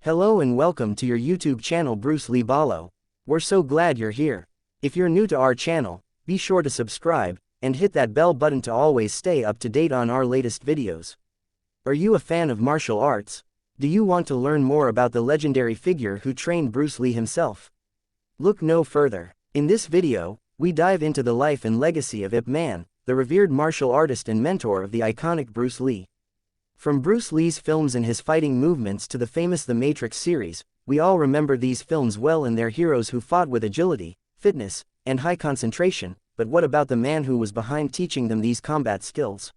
Hello and welcome to your YouTube channel Lee Bhalo. We're so glad you're here. If you're new to our channel, be sure to subscribe, and hit that bell button to always stay up to date on our latest videos. Are you a fan of martial arts? Do you want to learn more about the legendary figure who trained Bruce Lee himself? Look no further. In this video, we dive into the life and legacy of Ip Man, the revered martial artist and mentor of the iconic Bruce Lee. From Bruce Lee's films and his fighting movements to the famous The Matrix series, we all remember these films well and their heroes who fought with agility, fitness, and high concentration, but what about the man who was behind teaching them these combat skills?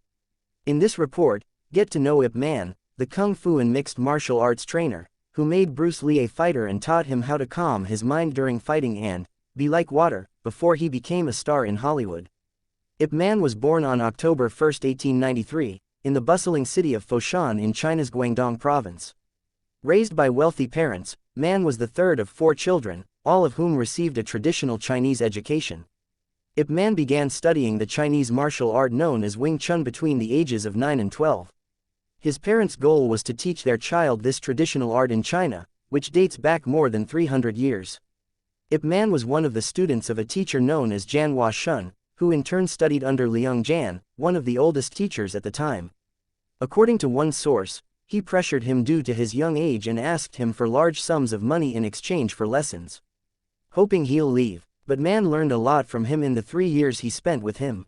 In this report, get to know Ip Man, the kung fu and mixed martial arts trainer, who made Bruce Lee a fighter and taught him how to calm his mind during fighting and be like water, before he became a star in Hollywood. Ip Man was born on October 1, 1893, in the bustling city of Foshan in China's Guangdong province. Raised by wealthy parents, Man was the third of 4 children, all of whom received a traditional Chinese education. Ip Man began studying the Chinese martial art known as Wing Chun between the ages of 9 and 12. His parents' goal was to teach their child this traditional art in China, which dates back more than 300 years. Ip Man was one of the students of a teacher known as Jan Hua Shun, who in turn studied under Leong Jan, one of the oldest teachers at the time. According to one source, he pressured him due to his young age and asked him for large sums of money in exchange for lessons, hoping he'll leave, but Man learned a lot from him in the 3 years he spent with him.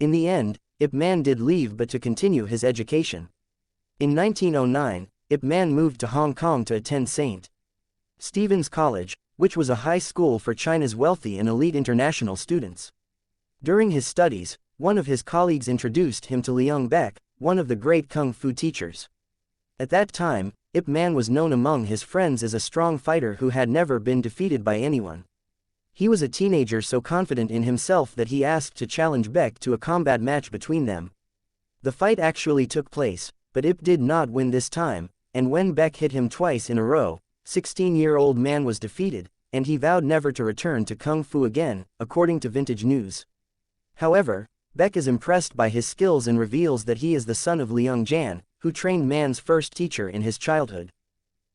In the end, Ip Man did leave but to continue his education. In 1909, Ip Man moved to Hong Kong to attend St. Stephen's College, which was a high school for China's wealthy and elite international students. During his studies, one of his colleagues introduced him to Leong Beck, one of the great kung fu teachers. At that time, Ip Man was known among his friends as a strong fighter who had never been defeated by anyone. He was a teenager so confident in himself that he asked to challenge Beck to a combat match between them. The fight actually took place, but Ip did not win this time, and when Beck hit him twice in a row, 16-year-old Man was defeated, and he vowed never to return to kung fu again, according to Vintage News. However, Beck is impressed by his skills and reveals that he is the son of Leong Jan, who trained Man's first teacher in his childhood.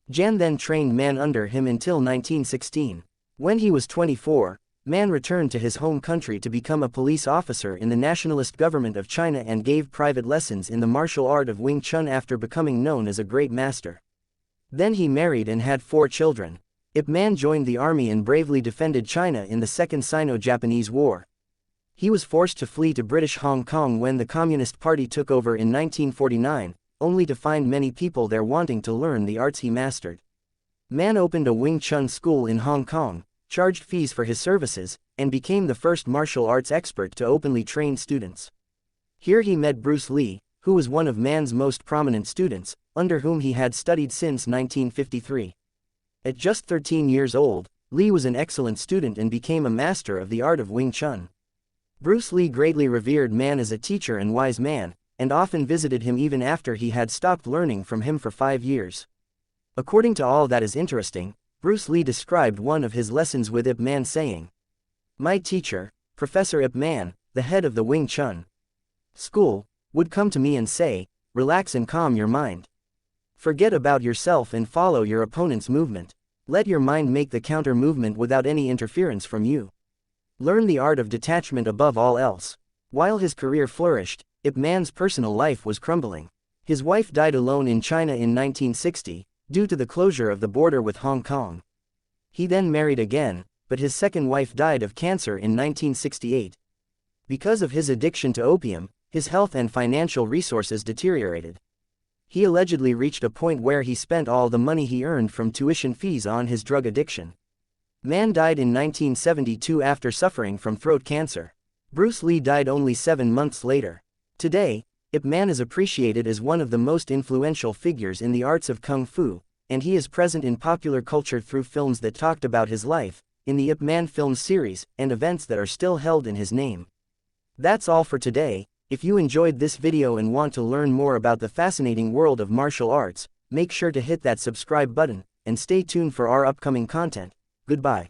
Jan then trained Man under him until 1916. When he was 24, Man returned to his home country to become a police officer in the nationalist government of China and gave private lessons in the martial art of Wing Chun after becoming known as a great master. Then he married and had 4 children. Ip Man joined the army and bravely defended China in the Second Sino-Japanese War. He was forced to flee to British Hong Kong when the Communist Party took over in 1949, only to find many people there wanting to learn the arts he mastered. Man opened a Wing Chun school in Hong Kong, charged fees for his services, and became the first martial arts expert to openly train students. Here he met Bruce Lee, who was one of Man's most prominent students, under whom he had studied since 1953. At just 13 years old, Lee was an excellent student and became a master of the art of Wing Chun. Bruce Lee greatly revered Man as a teacher and wise man, and often visited him even after he had stopped learning from him for 5 years. According to All That Is Interesting, Bruce Lee described one of his lessons with Ip Man saying, "My teacher, Professor Ip Man, the head of the Wing Chun school, would come to me and say, 'Relax and calm your mind. Forget about yourself and follow your opponent's movement. Let your mind make the counter movement without any interference from you. Learn the art of detachment above all else.'" While his career flourished, Ip Man's personal life was crumbling. His wife died alone in China in 1960, due to the closure of the border with Hong Kong. He then married again, but his second wife died of cancer in 1968. Because of his addiction to opium, his health and financial resources deteriorated. He allegedly reached a point where he spent all the money he earned from tuition fees on his drug addiction. Man died in 1972 after suffering from throat cancer. Bruce Lee died only 7 months later. Today, Ip Man is appreciated as one of the most influential figures in the arts of kung fu, and he is present in popular culture through films that talked about his life, in the Ip Man film series, and events that are still held in his name. That's all for today. If you enjoyed this video and want to learn more about the fascinating world of martial arts, make sure to hit that subscribe button, and stay tuned for our upcoming content. Goodbye.